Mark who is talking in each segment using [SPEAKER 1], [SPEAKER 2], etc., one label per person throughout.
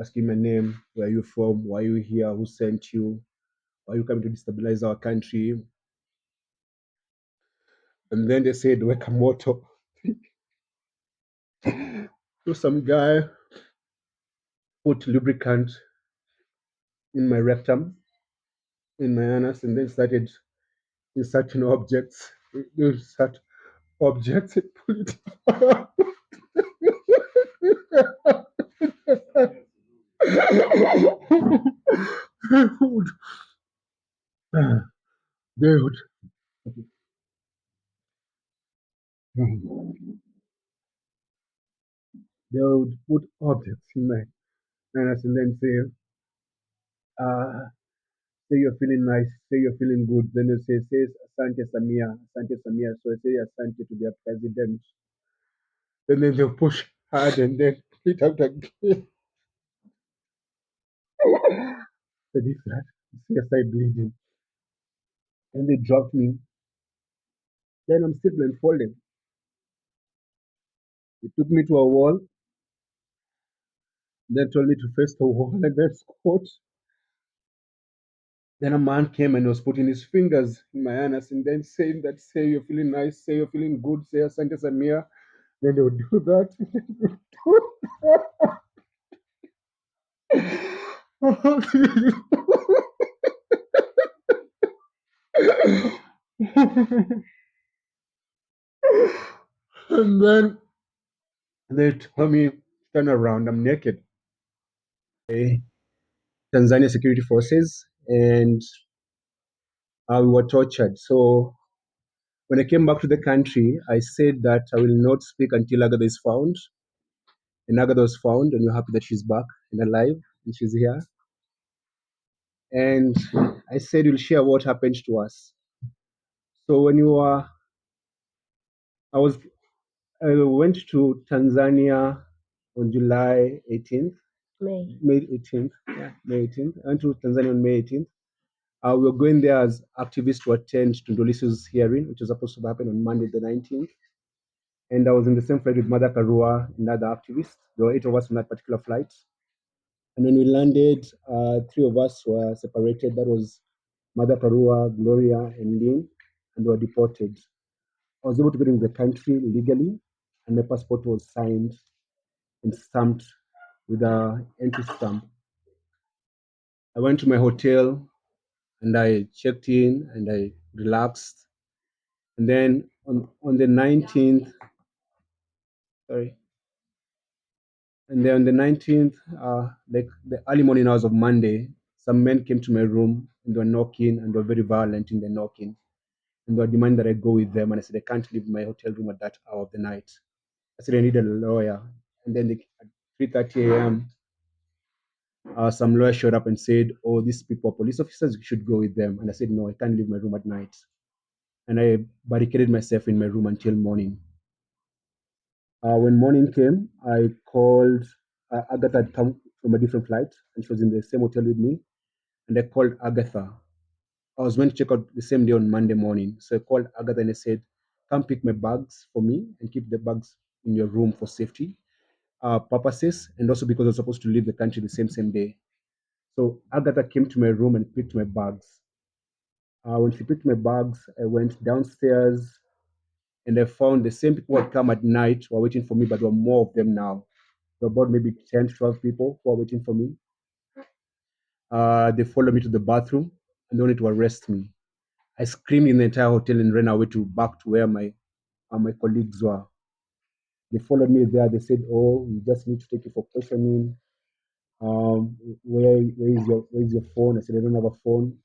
[SPEAKER 1] asking my name, where are you from, why are you here, who sent you, why are you coming to destabilize our country? And then they said, Wekamoto. So some guy put lubricant in my rectum, in my anus, and then started inserting objects. Insert objects, put it they would, they would, they would put objects in my anus and then say, uh, say you're feeling nice, say you're feeling good. Then you say Asante Samia, Asante Samia. So I say Asante to their president. And then they'll push hard and then it out again. So this that, see I start bleeding. And they dropped me. Then I'm still blindfolded. They took me to a wall, then told me to face the wall and then squat. Then a man came and was putting his fingers in my anus and then saying that, say you're feeling nice, say you're feeling good, say Asante Samia. Then they would do that. And then they told me, turn around, I'm naked. Okay. Tanzania security forces, and we were tortured. So when I came back to the country, I said that I will not speak until Agatha is found. And Agatha was found, and we're happy that she's back and alive, and she's here. And I said we'll share what happened to us. So when you were, I was, I went to Tanzania on July 18th. May 18th. Yeah, May 18th. I went to Tanzania on May 18th. We were going there as activists to attend to Ndolisi's hearing, which was supposed to happen on Monday the 19th. And I was in the same flight with Mother Karua and other activists. There were 8 of us on that particular flight. And when we landed, 3 of us were separated. That was Mother Karua, Gloria, and Lynn, and they were deported. I was able to get into the country legally, and my passport was signed and stamped with a entry stamp. I went to my hotel and I checked in and I relaxed. And then on the 19th, sorry, and then on the 19th, like the early morning hours of Monday, some men came to my room and they were knocking and they were very violent in the knocking. And they were demanding that I go with them. And I said, I can't leave my hotel room at that hour of the night. I said, I need a lawyer. And then at 3:30 a.m., some lawyer showed up and said, oh, these people are police officers, you should go with them. And I said, no, I can't leave my room at night. And I barricaded myself in my room until morning. When morning came, I called Agatha had come from a different flight, and she was in the same hotel with me. And I called Agatha. I was meant to check out the same day on Monday morning. So I called Agatha and I said, come pick my bags for me and keep the bags in your room for safety purposes, and also because I was supposed to leave the country the same day. So Agatha came to my room and picked my bags. When she picked my bags, I went downstairs and I found the same people who had come at night were waiting for me, but there were more of them now. There were about maybe 10, 12 people who were waiting for me. They followed me to the bathroom and they wanted to arrest me. I screamed in the entire hotel and ran away to back to where my colleagues were. They followed me there. They said, "Oh, we just need to take you for questioning. Where is your phone?" I said, "I don't have a phone."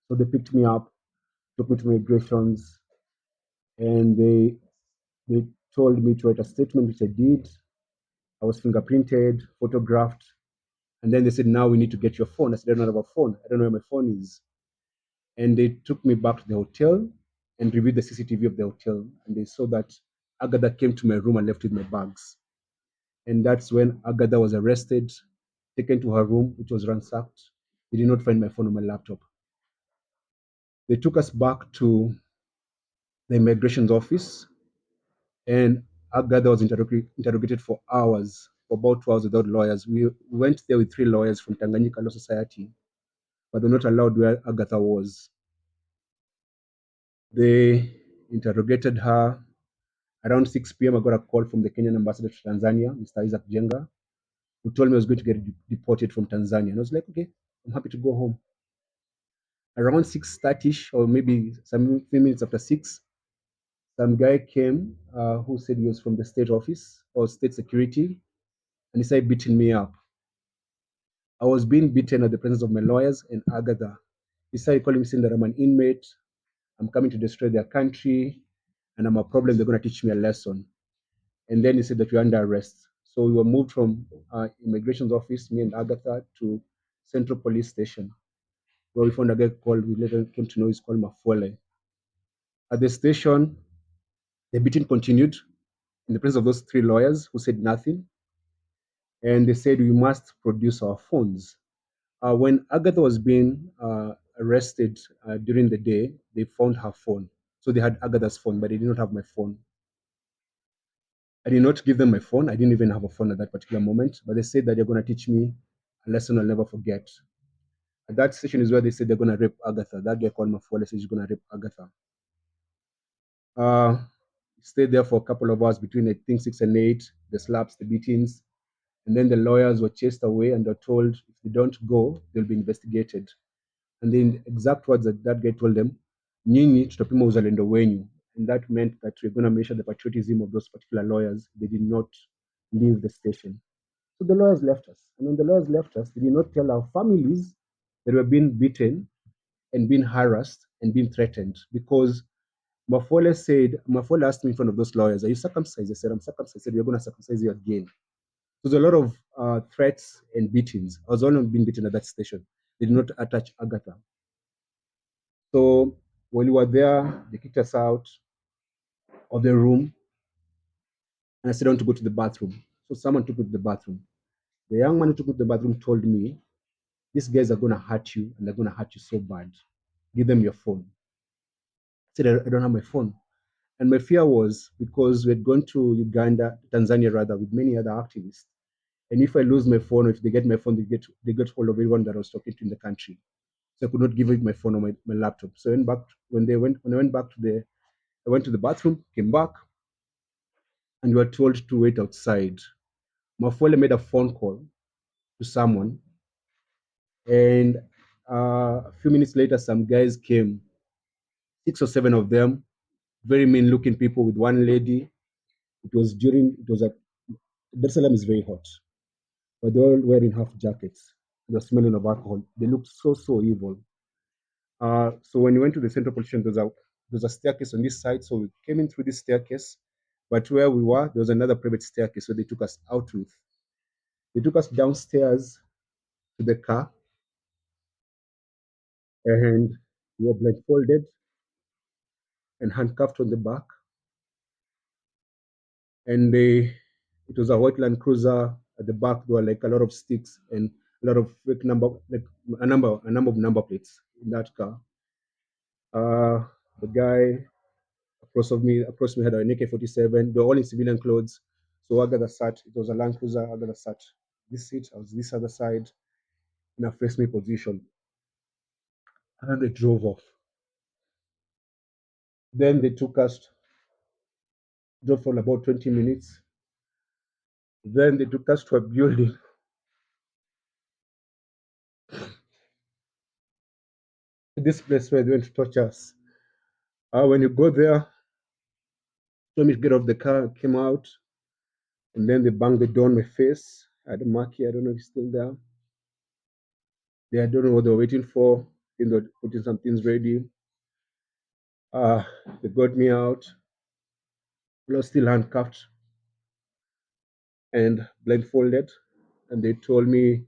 [SPEAKER 1] So they picked me up, took me to migrations, and they told me to write a statement, which I did. I was fingerprinted, photographed, and then they said, "Now we need to get your phone." I said, "I don't have a phone. I don't know where my phone is." And they took me back to the hotel and reviewed the CCTV of the hotel, and they saw that Agatha came to my room and left with my bags. And that's when Agatha was arrested, taken to her room, which was ransacked. They did not find my phone or my laptop. They took us back to the immigration's office, and Agatha was interrogated for for about 2 hours without lawyers. We went there with three lawyers from Tanganyika Law Society, but they're not allowed where Agatha was. They interrogated her. Around 6 p.m., I got a call from the Kenyan ambassador to Tanzania, Mr. Isaac Jenga, who told me I was going to get deported from Tanzania. And I was like, okay, I'm happy to go home. Around 6:30 or maybe some few minutes after 6, some guy came who said he was from the state office or state security, and he started beating me up. I was being beaten at the presence of my lawyers and Agatha. He started calling me saying that I'm an inmate, I'm coming to destroy their country, and I'm a problem. They're going to teach me a lesson. And then he said that we're under arrest. So we were moved from immigration's office, me and Agatha, to Central Police Station, where we found a guy called, we later came to know he's called Mafuele. At the station, the beating continued in the presence of those three lawyers who said nothing. And they said we must produce our phones. When Agatha was being arrested during the day, they found her phone. So they had Agatha's phone, but they did not have my phone. I did not give them my phone. I didn't even have a phone at that particular moment, but they said that they're going to teach me a lesson I'll never forget. At that station is where they said they're going to rape Agatha. That guy called Mafuele says he's going to rape Agatha. Uh, stayed there for a couple of hours between, I think, 6 and 8, the slaps, the beatings. And then the lawyers were chased away and were told if they don't go, they'll be investigated. And the exact words that that guy told them, nyinyi tutapima uzalendo wenyu. And that meant that we're going to measure the patriotism of those particular lawyers. They did not leave the station. So the lawyers left us. And when the lawyers left us, they did not tell our families that we were being beaten and being harassed and being threatened because Mafole asked me in front of those lawyers, are you circumcised? I said, I'm circumcised. I said, we're going to circumcise you again. So there's a lot of threats and beatings. I was only being beaten at that station. They did not attach Agatha. So when we were there, they kicked us out of the room and I said, I want to go to the bathroom. So someone took me to the bathroom. The young man who took me to the bathroom told me, these guys are going to hurt you and they're going to hurt you so bad. Give them your phone. I said, I don't have my phone. And my fear was because we had gone to Uganda, Tanzania rather, with many other activists. And if I lose my phone, or if they get my phone, they get hold of everyone that I was talking to in the country. So I could not give it my phone or my laptop. So when I went back I went to the bathroom, came back, and we were told to wait outside. Mafole made a phone call to someone, and a few minutes later, some guys came, 6 or 7 of them, very mean-looking people with one lady. It was at Dar es Salaam is very hot, but they're all wearing half jackets. They're smelling of alcohol. They looked so evil. So when we went to the central police station, there's a staircase on this side. So we came in through this staircase, but where we were, there was another private staircase. So they took us out with. They took us downstairs to the car, and we were blindfolded and handcuffed on the back. And it was a white Land Cruiser. At the back, there were like a lot of sticks and a lot of fake number, like a number of number plates in that car. The guy across me had an AK-47. They were all in civilian clothes. So Agatha sat. It was a Land Cruiser. Agatha sat this seat. I was this other side in a face me position, and they drove off. Then they drove for about 20 minutes. Then they took us to a building. This place where they went to torture us. When you go there, told me to get off the car, came out, and then they banged the door on my face. I had a mark here, I don't know if it's still there. I don't know what they were waiting for. They were putting some things ready. Uh, they got me out. I was still handcuffed and blindfolded, and they told me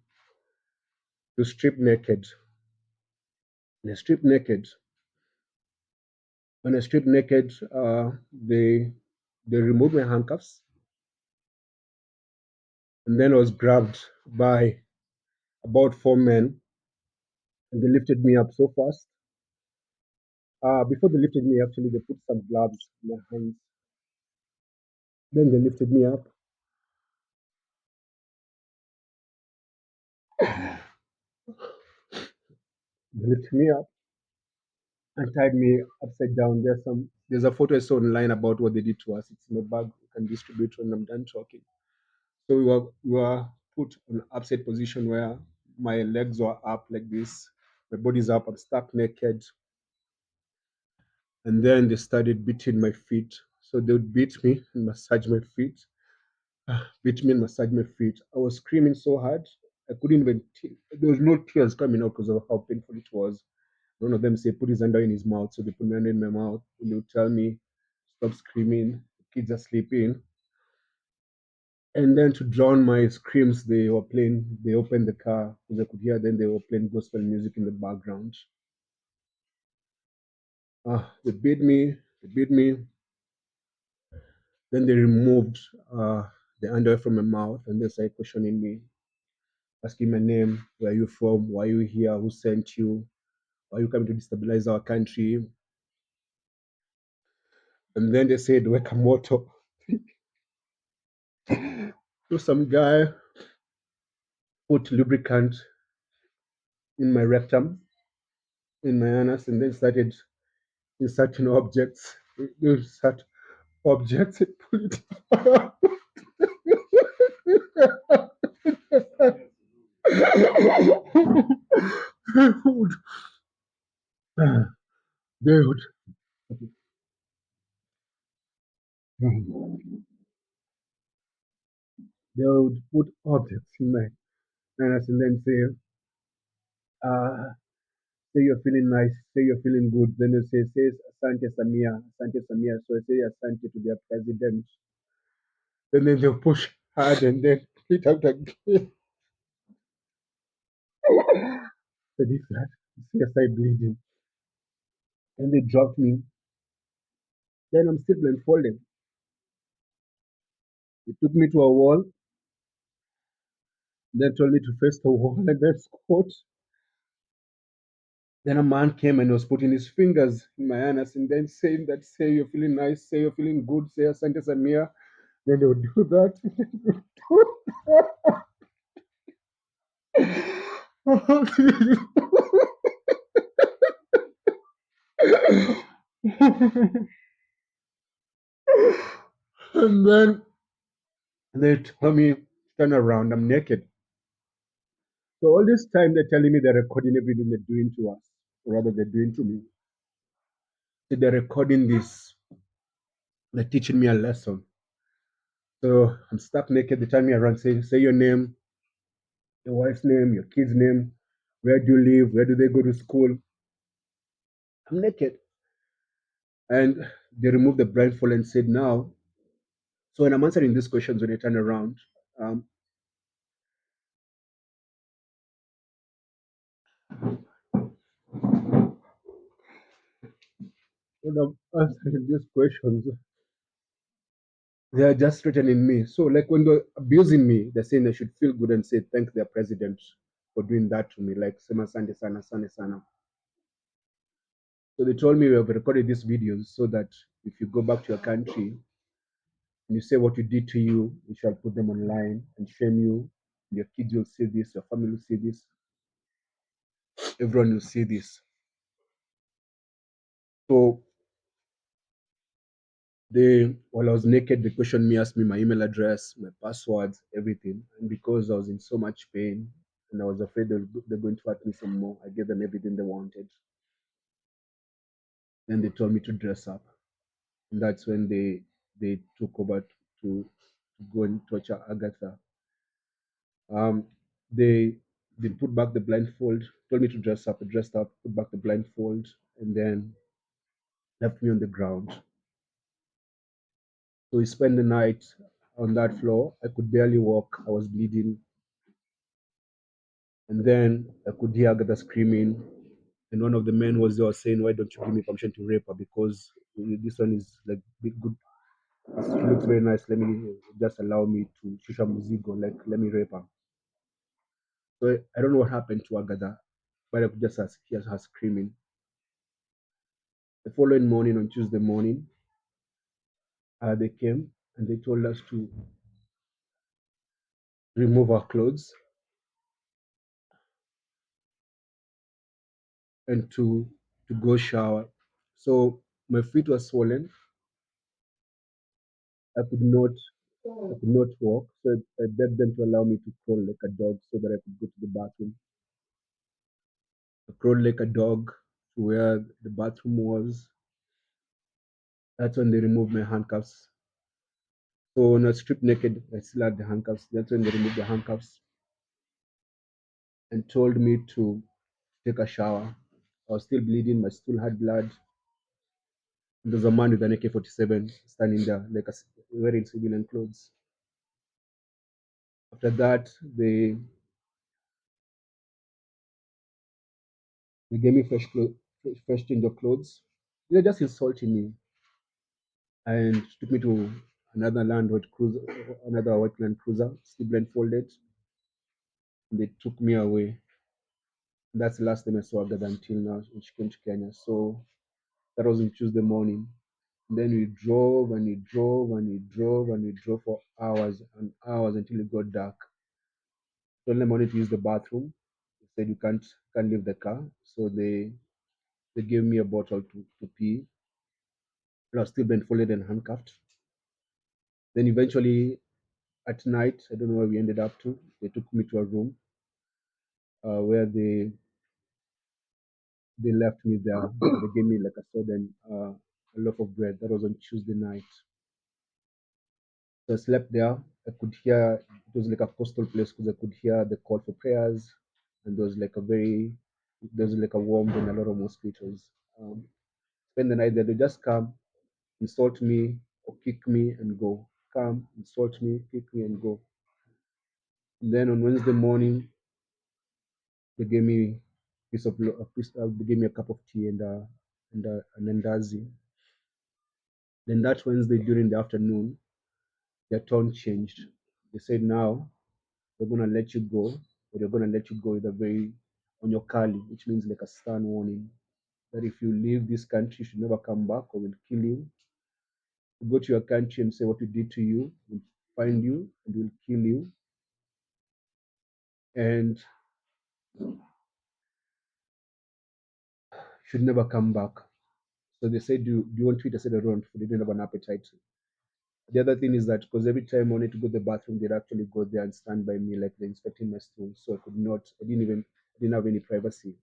[SPEAKER 1] to strip naked. And I stripped naked. When I stripped naked, they removed my handcuffs, and then I was grabbed by about 4 men, and they lifted me up so fast. Before they lifted me, actually, they put some gloves in my hands. Then they lifted me up. They lifted me up and tied me upside down. There's a photo I saw online about what they did to us. It's in my bag. You can distribute when I'm done talking. So we were put on upside position where my legs were up like this, my body's up, I'm stuck naked, and then they started beating my feet. So they would beat me and massage my feet, beat me and massage my feet. I was screaming so hard, I couldn't even. There was no tears coming out because of how painful it was. One of them said, "Put his under in his mouth." So they put my under in my mouth, and they would tell me, "Stop screaming. The kids are sleeping." And then to drown my screams, they opened the car because I could hear them. They were playing gospel music in the background. They beat me. Then they removed the underwear from my mouth and they started questioning me, asking my name, where are you from, why are you here, who sent you, why are you coming to destabilize our country? And then they said, Wekamoto. So some guy put lubricant in my rectum, in my anus, and then started inserting objects. Insert objects and put it. they would, they would, they would put objects in my anus and then say you're feeling nice, say you're feeling good. Then they say Asante Samia, Asante Samia. So I say Asante to their president. Then they'll push hard and then it out again. So this that, see I start bleeding. And they dropped me. Then I'm still blindfolded. They took me to a wall, then told me to face the wall and then squat. Then a man came and was putting his fingers in my anus and then saying that, say you're feeling nice, say you're feeling good, say Asante Samia. Then they would do that. And then they tell me, turn around, I'm naked. So all this time they're telling me they're recording everything they're doing to us, or rather they're doing to me. So they're recording this, they're teaching me a lesson. So I'm stuck naked, they tell me around, say your name, your wife's name, your kid's name, where do you live, where do they go to school. I'm naked. And they removed the blindfold and said, now, so when I'm answering these questions, when I turn around, um, when I'm answering these questions, they are just threatening me. So, like when they're abusing me, they're saying I should feel good and say thank their president for doing that to me, like Sema Sande Sana, Sane Sana. So they told me we have recorded these videos so that if you go back to your country and you say what we did to you, we shall put them online and shame you. Your kids will see this, your family will see this, everyone will see this. So while I was naked, they questioned me, asked me my email address, my passwords, everything. And because I was in so much pain and I was afraid they're going to hurt me some more, I gave them everything they wanted. Then they told me to dress up. And that's when they took over to go and torture Agatha. Um, they they put back the blindfold, told me to dress up. I dressed up, put back the blindfold, and then left me on the ground. So we spent the night on that floor. I could barely walk. I was bleeding. And then I could hear Agatha screaming. And one of the men was there saying, why don't you give me permission to rape her? Because this one is like big good. She looks very nice. Let me just allow me to shusha muzigo. Like, let me rape her. So I don't know what happened to Agatha, but I could just hear her screaming. The following morning, on Tuesday morning, they came and they told us to remove our clothes. and to go shower. So my feet were swollen. I could not I could not walk. So I begged them to allow me to crawl like a dog so that I could go to the bathroom. I crawled like a dog to where the bathroom was. That's when they removed my handcuffs. So when I was stripped naked, I still had the handcuffs. That's when they removed the handcuffs and told me to take a shower. I was still bleeding, I still had blood. There was a man with an AK-47 standing there, like wearing civilian clothes. After that, they gave me fresh change of clothes. They were just insulting me and took me to another another white land cruiser, still blindfolded. And they took me away. That's the last time I saw Agatha until now when she came to Kenya. So that was on Tuesday morning. And then we drove and we drove and we drove and we drove for hours and hours until it got dark. Told them I wanted to use the bathroom. They said you can't leave the car. So they gave me a bottle to pee. I was still blindfolded and handcuffed. Then eventually at night, I don't know where we ended up to. They took me to a room where they left me there. They gave me like a soda and a loaf of bread. That was on Tuesday night. So I slept there. I could hear it was like a coastal place because I could hear the call for prayers, and there was like a warm and a lot of mosquitoes. Spend the night there. They just come, insult me, or kick me and go. Come, insult me, kick me and go. And then on Wednesday morning, they gave me they gave me a cup of tea and an andazi. Then that Wednesday during the afternoon, their tone changed. They said now we're gonna let you go, but they're gonna let you go with a very on your kali, which means like a stern warning that if you leave this country, you should never come back or we'll kill you. You go to your country and say what we did to you, we'll find you and we'll kill you. And should never come back. So they said, do you want to eat? I said, I don't. They didn't have an appetite. The other thing is that because every time I wanted to go to the bathroom, they'd actually go there and stand by me like they're inspecting my stool. So I didn't have any privacy.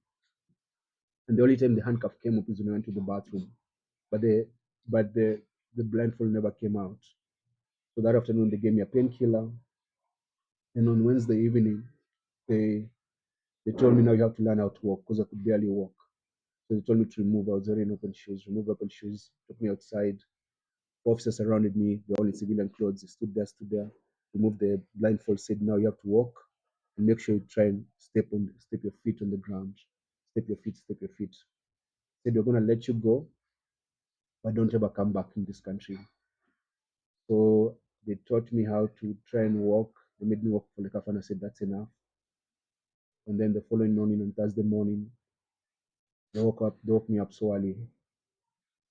[SPEAKER 1] And the only time the handcuff came up is when I went to the bathroom. But the blindfold never came out. So that afternoon they gave me a painkiller. And on Wednesday evening, they they told me now you have to learn how to walk because I could barely walk. So they told me to remove. I was wearing open shoes. Remove open shoes. Took me outside. Officers surrounded me. They're all in civilian clothes. They stood there. Removed the blindfold. Said now you have to walk and make sure you try and step your feet on the ground. Step your feet. Step your feet. Said we're gonna let you go, but don't ever come back in this country. So they taught me how to try and walk. They made me walk for like half an hour. I said that's enough. And then the following morning, on Thursday morning, they woke me up so early,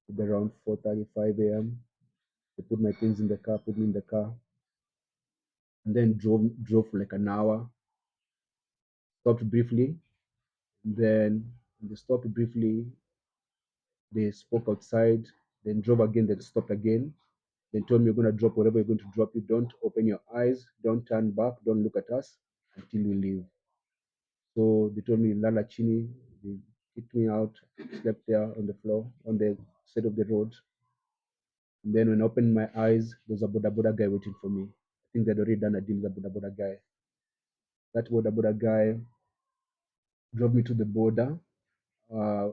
[SPEAKER 1] at around 4:35 a.m. They put my things in the car, put me in the car, and then drove for like an hour. Stopped briefly. Then when they stopped briefly. They spoke outside. Then drove again. Then stopped again. Then told me you're gonna drop whatever you're going to drop. You don't open your eyes. Don't turn back. Don't look at us until you leave. So they told me Lala Chini. They kicked me out. Slept there on the floor on the side of the road. And then when I opened my eyes, there was a Boda Boda guy waiting for me. I think they'd already done a deal with the Boda Boda guy. That Boda Boda guy drove me to the border,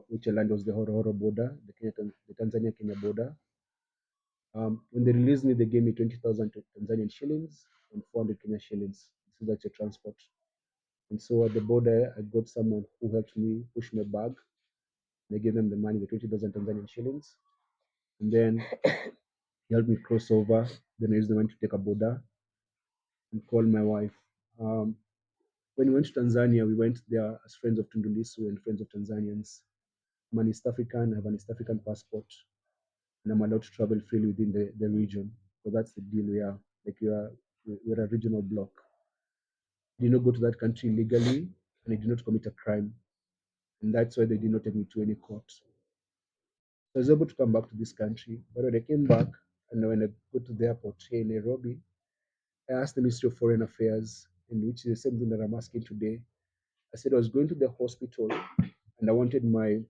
[SPEAKER 1] which land was the Horo border, the Tanzania Kenya border. When they released me, they gave me 20,000 Tanzanian shillings and 400 Kenya shillings. So that's your transport. And so at the border, I got someone who helped me push my bag. They gave them the money, the 20,000 Tanzanian shillings. And then he helped me cross over. Then I used the money to take a border and call my wife. Um, when we went to Tanzania, we went there as friends of Tundulisu and friends of Tanzanians. I'm an East African, I have an East African passport, and I'm allowed to travel freely within the region. So that's the deal we are. Like we're a regional bloc. You did not go to that country legally, and you did not commit a crime. and that's why they did not take me to any court. So I was able to come back to this country. But when I came back, and when I got to the airport here in Nairobi, I asked the Ministry of Foreign Affairs, and which is the same thing that I'm asking today. I said I was going to the hospital and I wanted my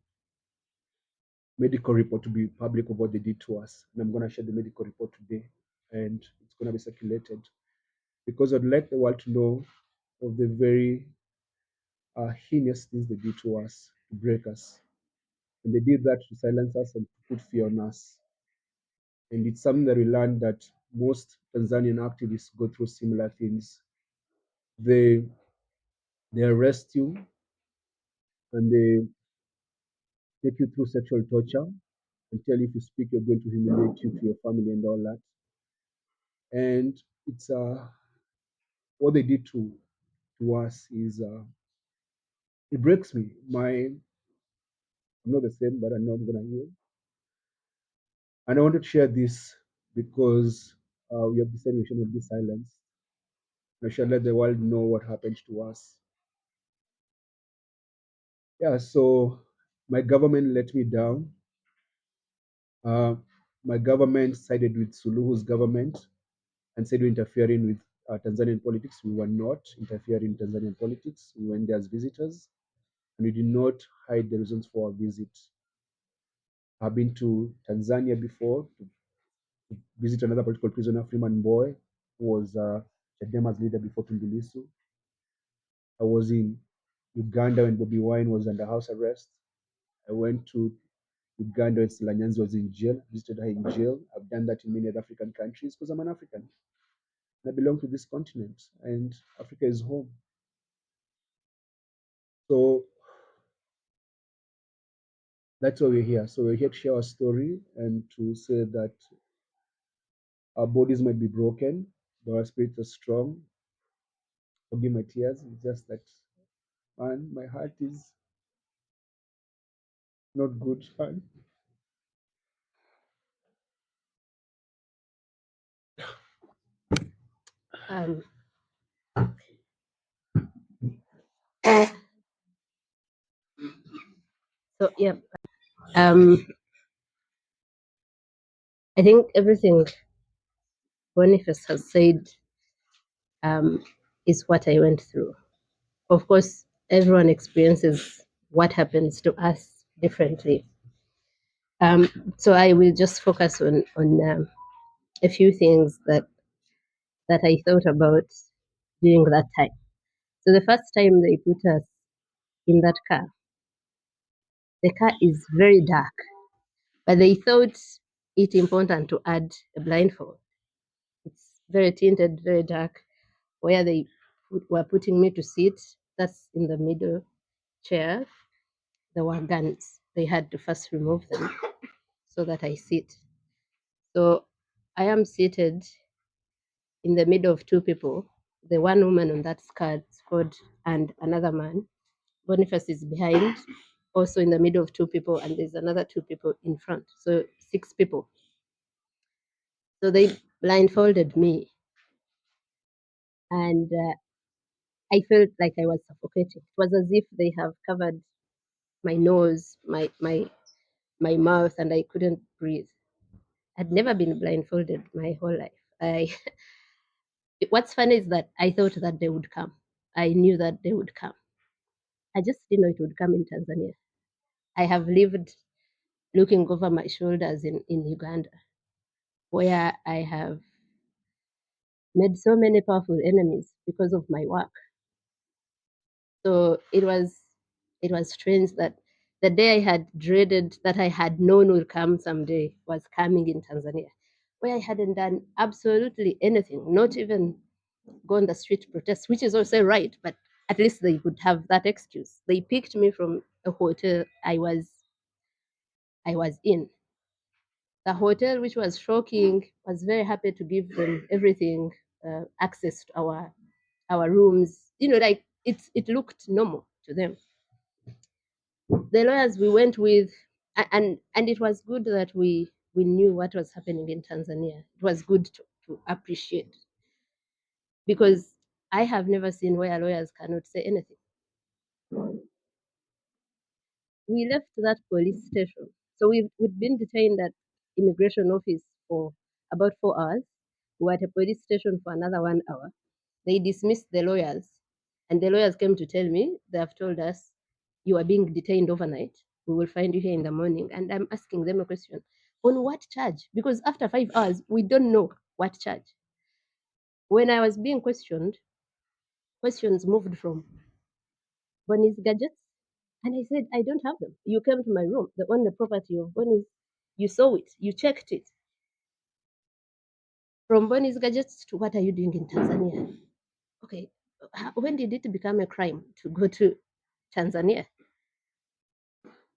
[SPEAKER 1] medical report to be public of what they did to us. And I'm going to share the medical report today, and it's going to be circulated because I'd like the world to know of the very heinous things they did to us to break us. And they did that to silence us and to put fear on us. And it's something that we learned that most Tanzanian activists go through similar things. They they arrest you and they take you through sexual torture and tell you if you speak, you're going to humiliate you to your family and all that. And it's what they did to us is it breaks me. I'm not the same, but I know I'm gonna heal. And I wanted to share this because we have decided we should not be silenced. We should let the world know what happened to us. Yeah, so my government let me down. Uh, my government sided with Suluhu's government and said we're interfering with Tanzanian politics. We were not interfering in Tanzanian politics. We went there as visitors, and we did not hide the reasons for our visit. I've been to Tanzania before to visit another political prisoner, Freeman Boy, who was Chadema's leader before Tundulisu. I was in Uganda when Bobby Wine was under house arrest. I went to Uganda when Silanyanzi was in jail, visited her in jail. I've done that in many other African countries because I'm an African. And I belong to this continent, and Africa is home. So that's why we're here. So we're here to share our story and to say that our bodies might be broken, but our spirits are strong. Forgive my tears. It's just that, man, my heart is not good, man.
[SPEAKER 2] Um, so yeah, um, I think everything Boniface has said um, is what I went through. Of course, everyone experiences what happens to us differently. So I will just focus on a few things that I thought about during that time. So the first time they put us in that car, the car is very dark, but they thought it important to add a blindfold. It's very tinted, very dark. Where they were putting me to sit, that's in the middle chair. There were guns. They had to first remove them so that I sit. So I am seated in the middle of two people. The one woman on that squad and another man. Boniface is behind, also in the middle of two people, and there's another two people in front. So 6 people. So they blindfolded me, and I felt like I was suffocating. It was as if they have covered my nose, my mouth, and I couldn't breathe. I'd never been blindfolded my whole life. What's funny is that I thought that they would come. I knew that they would come. I just didn't know it would come in Tanzania. I have lived looking over my shoulders in Uganda, where I have made so many powerful enemies because of my work. So it was strange that the day I had dreaded that I had known would come someday was coming in Tanzania, where I hadn't done absolutely anything, not even go on the street to protest, which is also right, but at least they would have that excuse. They picked me from a hotel I was in. The hotel, which was shocking, was very happy to give them everything, access to our rooms. Like it looked normal to them. The lawyers we went with, and it was good that we knew what was happening in Tanzania. It was good to appreciate, because I have never seen where lawyers cannot say anything. we left that police station. So we'd been detained at immigration office for about 4 hours. We were at a police station for another 1 hour. They dismissed the lawyers, and the lawyers came to tell me they have told us you are being detained overnight. We will find you here in the morning. And I'm asking them a question: on what charge? Because after 5 hours, we don't know what charge. When I was being questioned, questions moved from Bonnie's gadgets. And I said, I don't have them. You came to my room. The only property of Bonnie's, you saw it, you checked it. From Bonnie's gadgets to what are you doing in Tanzania? Okay, when did it become a crime to go to Tanzania?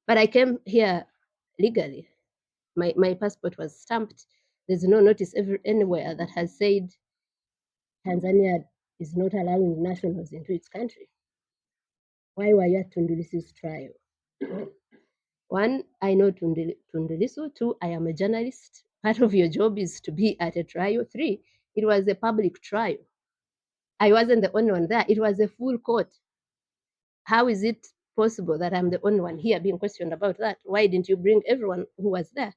[SPEAKER 2] But I came here legally. My passport was stamped. There's no notice anywhere that has said Tanzania is not allowing nationals into its country. Why were you at Tundu Lissu's trial? One, I know Tundu Lissu. Two, I am a journalist. Part of your job is to be at a trial. Three, it was a public trial. I wasn't the only one there. It was a full court. How is it possible that I'm the only one here being questioned about that? Why didn't you bring everyone who was there?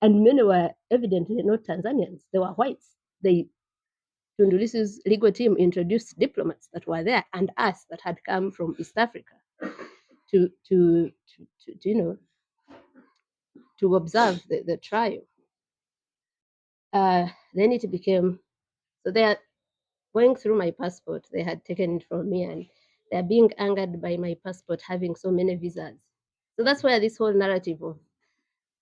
[SPEAKER 2] And many were evidently not Tanzanians. They were whites. Tundu Lissu's legal team introduced diplomats that were there and us that had come from East Africa to observe the trial. Then it became, so they are going through my passport. They had taken it from me, and they're being angered by my passport having so many visas. So that's where this whole narrative of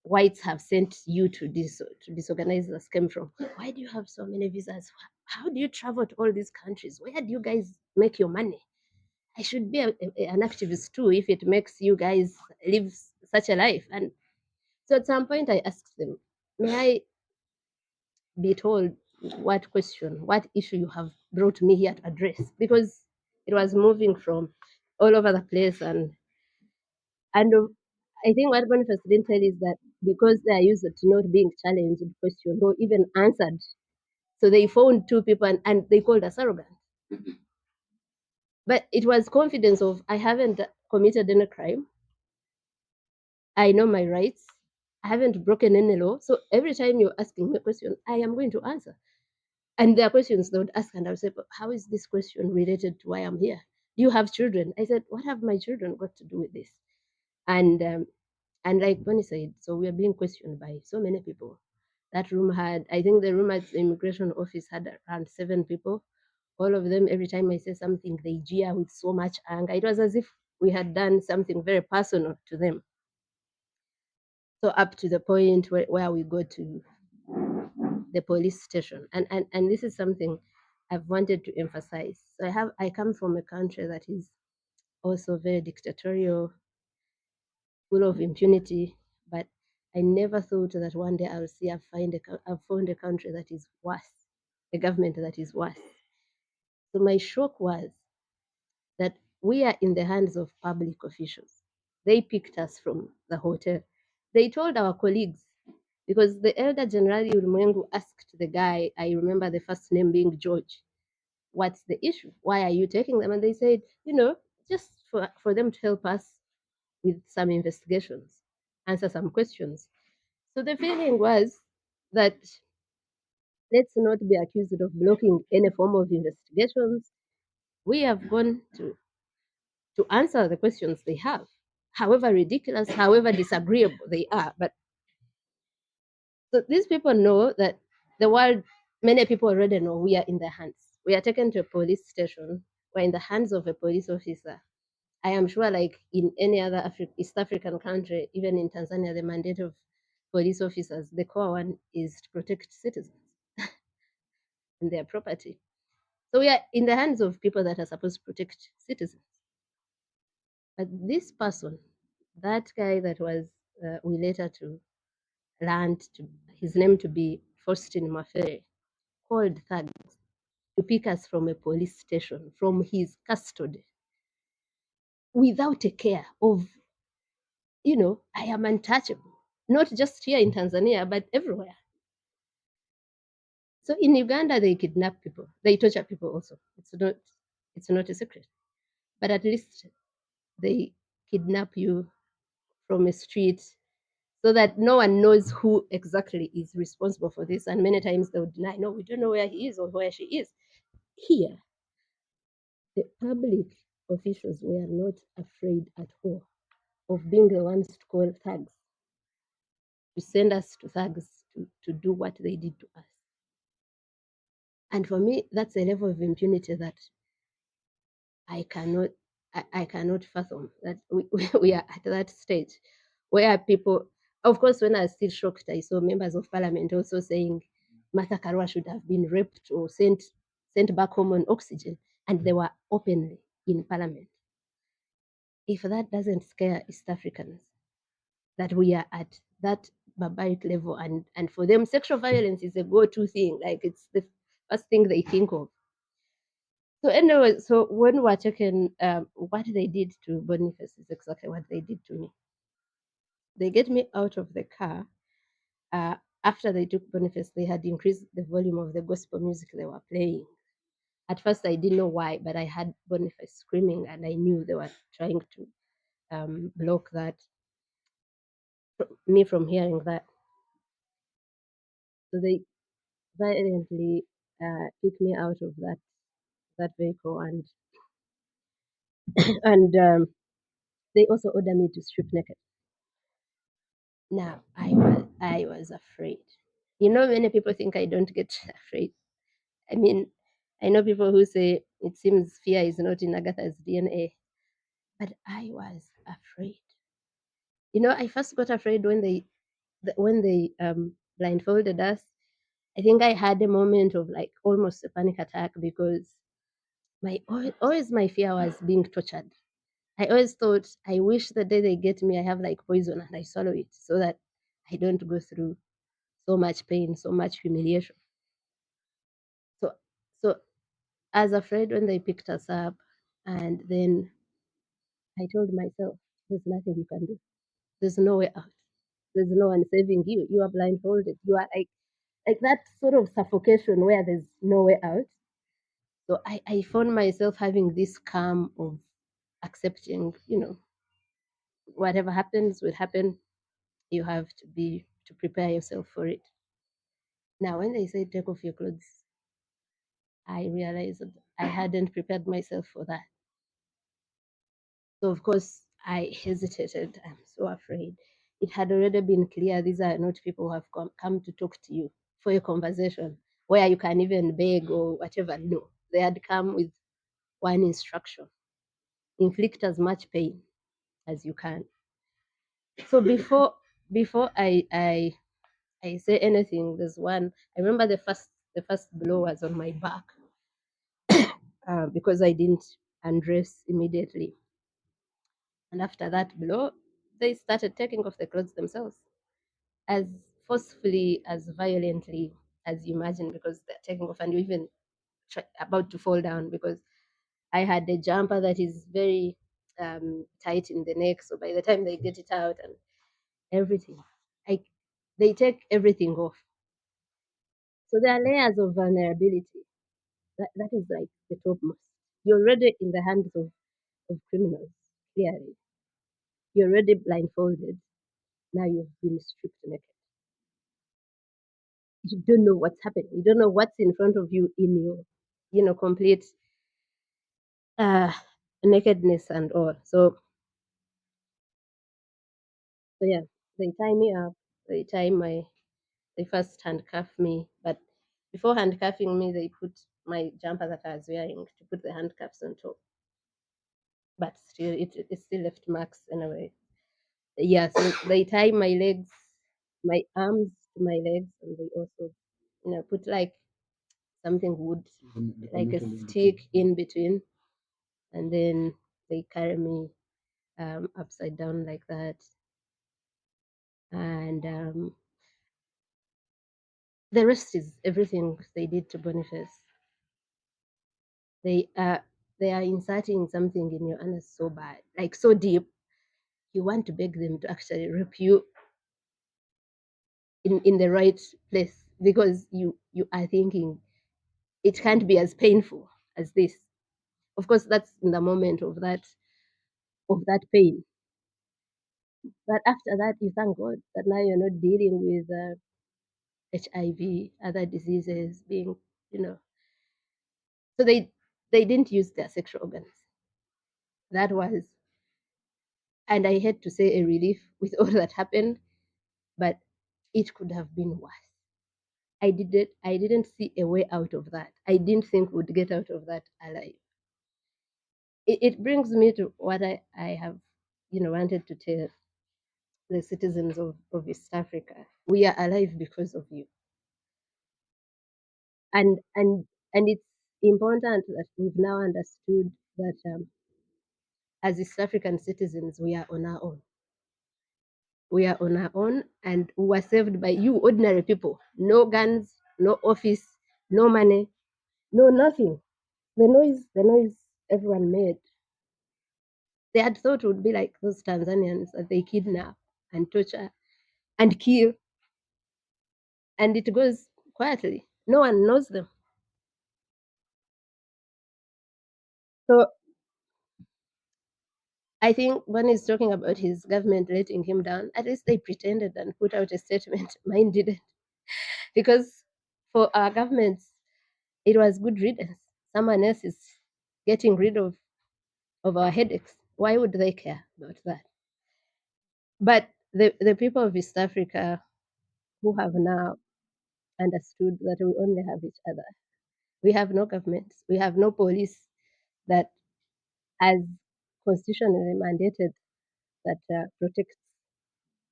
[SPEAKER 2] whites have sent you to disorganize us came from. Why do you have so many visas? How do you travel to all these countries? Where do you guys make your money? I should be an activist too if it makes you guys live such a life. And so at some point I asked them, may I be told what question, what issue you have brought me here to address? Because it was moving from all over the place. And I think what Boniface didn't tell is that because they are used to not being challenged, questioned, or even answered, so they found two people and they called us arrogant. But it was confidence of, I haven't committed any crime. I know my rights. I haven't broken any law. So every time you're asking me a question, I am going to answer. And there are questions they would ask, and I would say, but how is this question related to why I'm here? Do you have children? I said, what have my children got to do with this? And like Bonnie said, so we are being questioned by so many people. That room had, I think the room at the immigration office had around 7 people. All of them, every time I say something, they jeer with so much anger. It was as if we had done something very personal to them. So up to the point where we go to the police station. And this is something I've wanted to emphasize. So I come from a country that is also very dictatorial, full of impunity, but I never thought that one day I'll see I've found a country that is worse, a government that is worse. So my shock was that we are in the hands of public officials. They picked us from the hotel. They told our colleagues, because the elder General Mwangi asked the guy, I remember the first name being George, what's the issue? Why are you taking them? And they said, just for them to help us with some investigations, answer some questions. So the feeling was that let's not be accused of blocking any form of investigations. We have gone to answer the questions they have, however ridiculous, however disagreeable they are. But so these people know that the world, many people already know we are in their hands. We are taken to a police station. We're in the hands of a police officer. I am sure, like in any other East African country, even in Tanzania, the mandate of police officers, the core one, is to protect citizens and their property. So we are in the hands of people that are supposed to protect citizens. But this person, that guy that was, we later to learned his name to be Faustin Mafere, called thugs to pick us from a police station, from his custody, without a care of, I am untouchable, not just here in Tanzania, but everywhere. So in Uganda, they kidnap people, they torture people also. It's not a secret, but at least they kidnap you from a street so that no one knows who exactly is responsible for this. And many times they would deny, no, we don't know where he is or where she is. Here, the public officials were not afraid at all of being the ones to call thugs, to send us to thugs to do what they did to us. And for me, that's a level of impunity that I cannot I cannot fathom that we are at that stage where people, of course, when I was still shocked, I saw members of parliament also saying Martha Karua should have been raped or sent back home on oxygen, and they were openly in parliament. If that doesn't scare East Africans, that we are at that barbaric level, and for them, sexual violence is a go-to thing, like it's the first thing they think of. So anyway, so when we're checking what they did to Boniface is exactly what they did to me. They get me out of the car. After they took Boniface, they had increased the volume of the gospel music they were playing. At first, I didn't know why, but I had Boniface screaming, and I knew they were trying to block that me from hearing that. So they violently kicked me out of that vehicle, and they also ordered me to strip naked. Now I was afraid. You know, many people think I don't get afraid. I mean, I know people who say it seems fear is not in Agatha's DNA, but I was afraid. You know, I first got afraid when they blindfolded us. I think I had a moment of like almost a panic attack because always my fear was being tortured. I always thought, I wish the day they get me, I have like poison and I swallow it so that I don't go through so much pain, so much humiliation. So, so I was afraid when they picked us up, and then I told myself, "There's nothing you can do. There's no way out. There's no one saving you. You are blindfolded. You are like that sort of suffocation where there's no way out." So I found myself having this calm of accepting, whatever happens will happen. You have to prepare yourself for it. Now, when they say take off your clothes, I realized that I hadn't prepared myself for that. So, of course, I hesitated. I'm so afraid. It had already been clear these are not people who have come to talk to you for a conversation where you can even beg or whatever. No, they had come with one instruction: inflict as much pain as you can. So before I say anything, there's one. I remember the first blow was on my back because I didn't undress immediately. And after that blow, they started taking off the clothes themselves, as forcefully, as violently as you imagine, because they're taking off and you're even about to fall down. Because I had a jumper that is very tight in the neck, so by the time they get it out and everything, I, they take everything off. So there are layers of vulnerability. That is like the topmost. You're already in the hands of criminals, clearly. You're already blindfolded. Now you've been stripped naked. You don't know what's happening. You don't know what's in front of you in your, complete uh, nakedness and all. So yeah, they tie me up. They first handcuff me, but before handcuffing me, they put my jumper that I was wearing to put the handcuffs on top. But still, it still left marks anyway. Yeah, so they tie my legs, my arms to my legs, and they also, put like something wood, like a stick in between, and then they carry me upside down like that. And the rest is everything they did to Boniface. They are inserting something in your anus so bad, like so deep, you want to beg them to actually rape you in the right place, because you are thinking it can't be as painful as this. Of course, that's in the moment of that pain. But after that, you thank God that now you're not dealing with HIV, other diseases being, you know. So they didn't use their sexual organs. That was, and I had to say, a relief with all that happened, but it could have been worse. I didn't see a way out of that. I didn't think we'd get out of that alive. It brings me to what I have, wanted to tell the citizens of East Africa. We are alive because of you. And it's important that we've now understood that as East African citizens, we are on our own. We are on our own, and we were saved by you, ordinary people. No guns, no office, no money, no nothing. The noise everyone made. They had thought it would be like those Tanzanians that they kidnap and torture and kill, and it goes quietly. No one knows them. So I think when he's talking about his government letting him down, at least they pretended and put out a statement. Mine didn't. Because for our governments, it was good riddance. Someone else is getting rid of our headaches. Why would they care about that? But the people of East Africa who have now understood that we only have each other. We have no government. We have no police that has constitutionally mandated that protects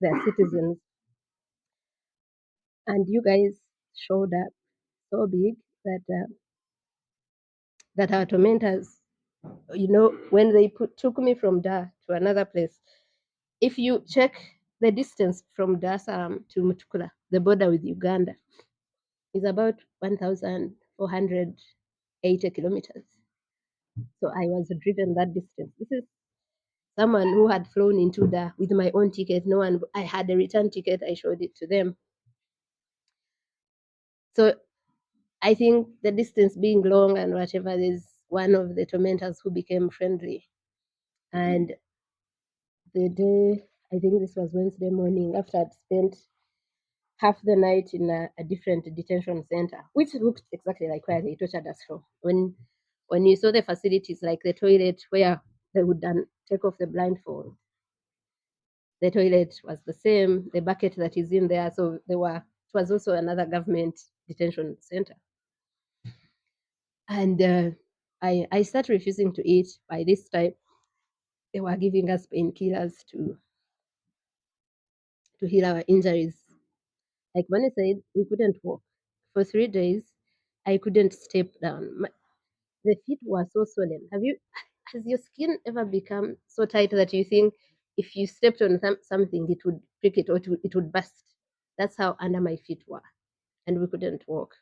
[SPEAKER 2] their citizens. And you guys showed up so big that that our tormentors, when they took me from Dar to another place, if you check the distance from Dar es Salaam to Mutukula, the border with Uganda, is about 1,480 kilometers. So I was driven that distance. This is someone who had flown into Dar with my own ticket. No one, I had a return ticket. I showed it to them. So I think the distance being long and whatever, there's one of the tormentors who became friendly. And the day, I think this was Wednesday morning, after I'd spent half the night in a different detention center, which looked exactly like where they tortured us from. When you saw the facilities, like the toilet where they would then take off the blindfold, the toilet was the same, the bucket that is in there. So it was also another government detention center. And I started refusing to eat. By this time, they were giving us painkillers to heal our injuries. Like Bonnie said, we couldn't walk. For 3 days, I couldn't step down. The feet were so swollen. Has your skin ever become so tight that you think if you stepped on something, it would prick it or it would burst? That's how under my feet were, and we couldn't walk.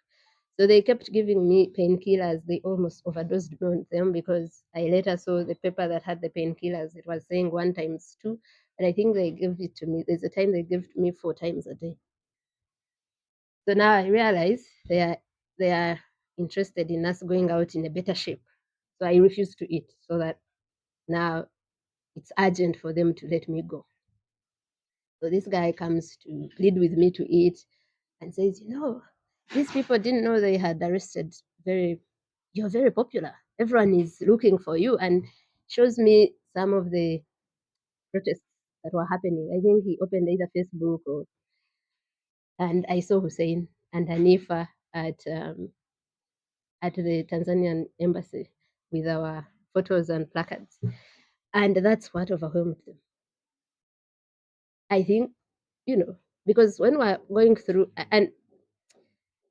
[SPEAKER 2] So they kept giving me painkillers. They almost overdosed me on them because I later saw the paper that had the painkillers. It was saying 1 times 2, and I think they gave it to me. There's a time they gave it to me 4 times a day. So now I realize they are interested in us going out in a better shape. So I refuse to eat so that now it's urgent for them to let me go. So this guy comes to plead with me to eat and says, these people didn't know they had arrested you're very popular. Everyone is looking for you, and shows me some of the protests that were happening. I think he opened either Facebook and I saw Hussein and Hanifa at the Tanzanian embassy with our photos and placards. And that's what overwhelmed them. I think, because when we're going through, and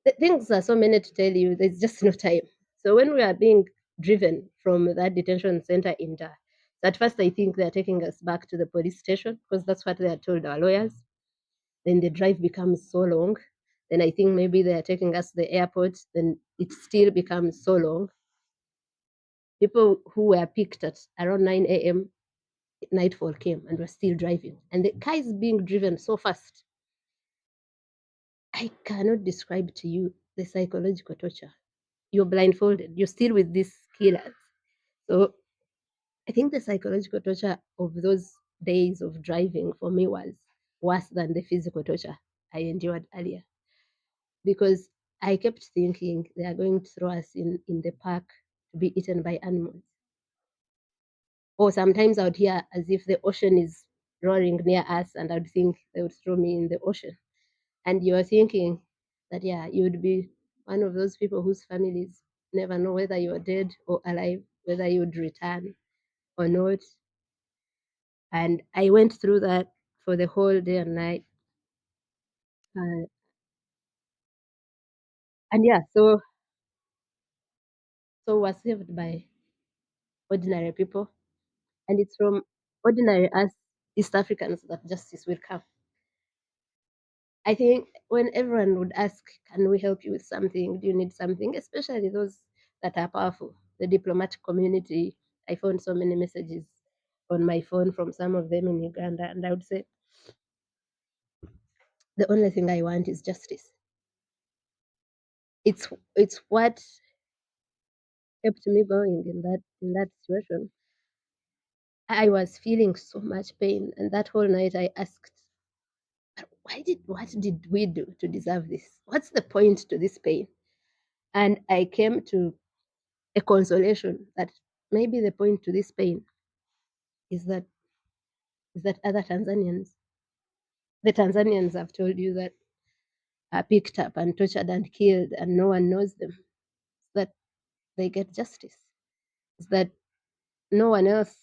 [SPEAKER 2] the things are so many to tell you, there's just no time. So when we are being driven from that detention center in Dar, at first I think they're taking us back to the police station because that's what they are told our lawyers. Then the drive becomes so long. Then I think maybe they are taking us to the airport. Then it still becomes so long. People who were picked at around 9 a.m., nightfall came and were still driving. And the car is being driven so fast. I cannot describe to you the psychological torture. You're blindfolded. You're still with these killers. So I think the psychological torture of those days of driving for me was worse than the physical torture I endured earlier, because I kept thinking they are going to throw us in the park to be eaten by animals. Or sometimes I would hear as if the ocean is roaring near us, and I'd think they would throw me in the ocean. And you're thinking that, yeah, you would be one of those people whose families never know whether you're dead or alive, whether you would return or not. And I went through that for the whole day and night. Uh, and yeah, so we're saved by ordinary people. And it's from ordinary us East Africans that justice will come. I think when everyone would ask, can we help you with something? Do you need something? Especially those that are powerful, the diplomatic community. I found so many messages on my phone from some of them in Uganda, and I would say, the only thing I want is justice. It's what kept me going in that situation. I was feeling so much pain, and that whole night I asked, what did we do to deserve this? What's the point to this pain? And I came to a consolation that maybe the point to this pain is that other Tanzanians, the Tanzanians have told you that are picked up and tortured and killed and no one knows them, that they get justice. Is that no one else,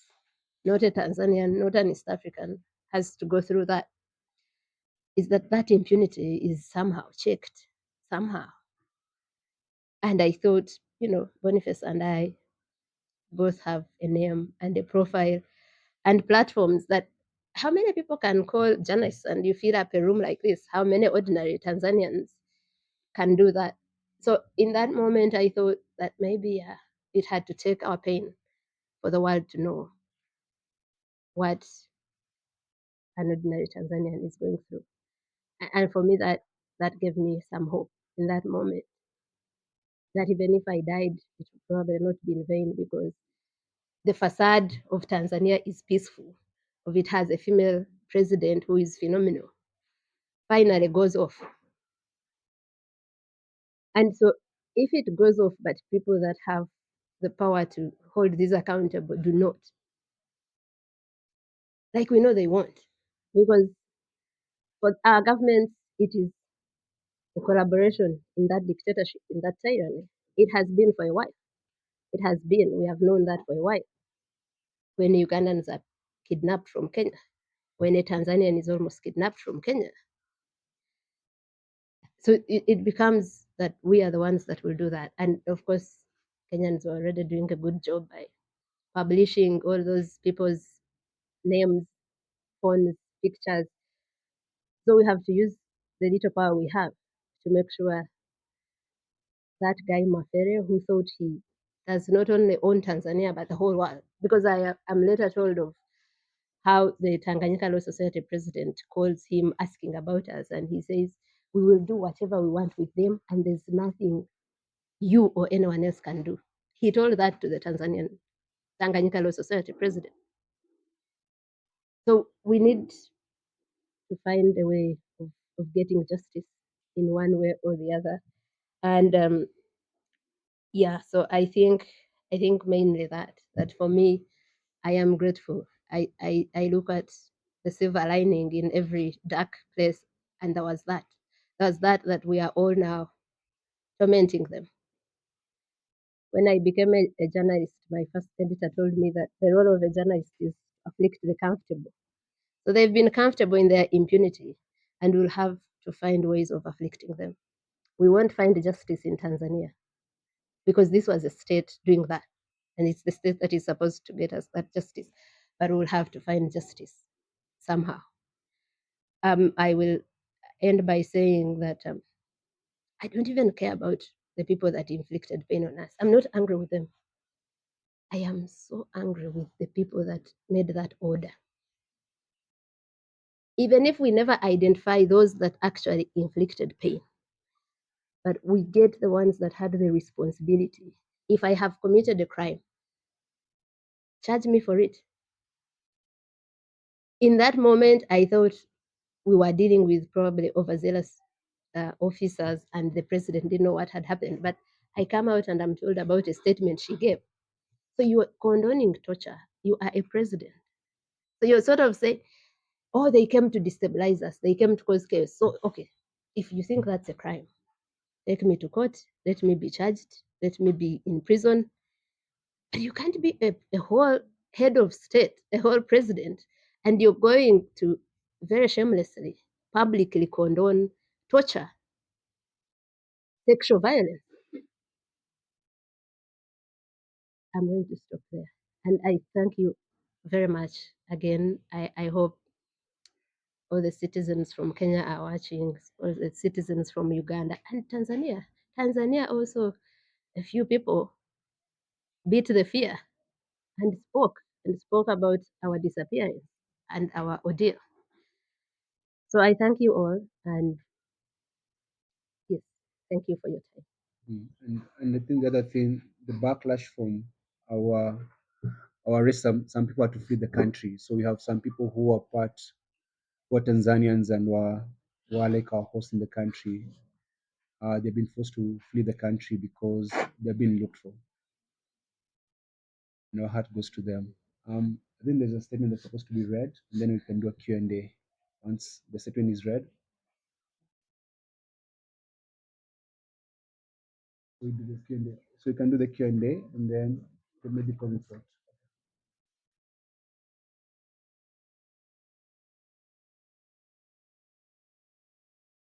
[SPEAKER 2] not a Tanzanian, not an East African, has to go through that. Is that impunity is somehow checked, somehow. And I thought, Boniface and I both have a name and a profile and platforms that, how many people can call journalists and you fill up a room like this? How many ordinary Tanzanians can do that? So in that moment, I thought that maybe it had to take our pain for the world to know what an ordinary Tanzanian is going through. And for me, that gave me some hope in that moment, that even if I died, it would probably not be in vain, because the facade of Tanzania is peaceful. Of it has a female president who is phenomenal, finally goes off. And so if it goes off, but people that have the power to hold these accountable do not, like we know they won't, because for our governments, it is a collaboration in that dictatorship, in that tyranny. It has been for a while. It has been. We have known that for a while. When Ugandans are kidnapped from Kenya, when a Tanzanian is almost kidnapped from Kenya. So it becomes that we are the ones that will do that. And of course, Kenyans are already doing a good job by publishing all those people's names, phones, pictures. So we have to use the little power we have to make sure that guy Mafere, who thought he does not only own Tanzania but the whole world, because I am later told of how the Tanganyika Law Society president calls him asking about us, and he says, we will do whatever we want with them, and there's nothing you or anyone else can do. He told that to the Tanganyika Law Society president. So we need to find a way of getting justice in one way or the other. And yeah, so I think mainly that for me, I am grateful. I look at the silver lining in every dark place, and there was that. There's that we are all now tormenting them. When I became a journalist, my first editor told me that the role of a journalist is to afflict the comfortable. So they've been comfortable in their impunity, and we'll have to find ways of afflicting them. We won't find justice in Tanzania because this was a state doing that, and it's the state that is supposed to get us that justice. But we'll have to find justice somehow. I will end by saying that I don't even care about the people that inflicted pain on us. I'm not angry with them. I am so angry with the people that made that order. Even if we never identify those that actually inflicted pain, but we get the ones that had the responsibility. If I have committed a crime, charge me for it. In that moment, I thought we were dealing with probably overzealous officers and the president didn't know what had happened. But I come out and I'm told about a statement she gave. So you are condoning torture. You are a president. So you're sort of saying, oh, they came to destabilize us. They came to cause chaos. So, okay, if you think that's a crime, take me to court. Let me be charged. Let me be in prison. And you can't be a whole head of state, a whole president, and you're going to very shamelessly, publicly condone torture, sexual violence. I'm going to stop there. And I thank you very much. Again, I hope all the citizens from Kenya are watching, all the citizens from Uganda and Tanzania. Tanzania also, a few people beat the fear and spoke about our disappearance and our ordeal. So I thank you all, and yes, thank you for your time.
[SPEAKER 1] And I think the other thing, the backlash from our arrest, some people had to flee the country. So we have some people who were Tanzanians and were like our hosts in the country. They've been forced to flee the country because they're being looked for. Our heart goes to them. I think there's a statement that's supposed to be read, and then we can do a Q&A. Once the statement is read, we do the Q&A. So we can do the Q&A and then the medical report.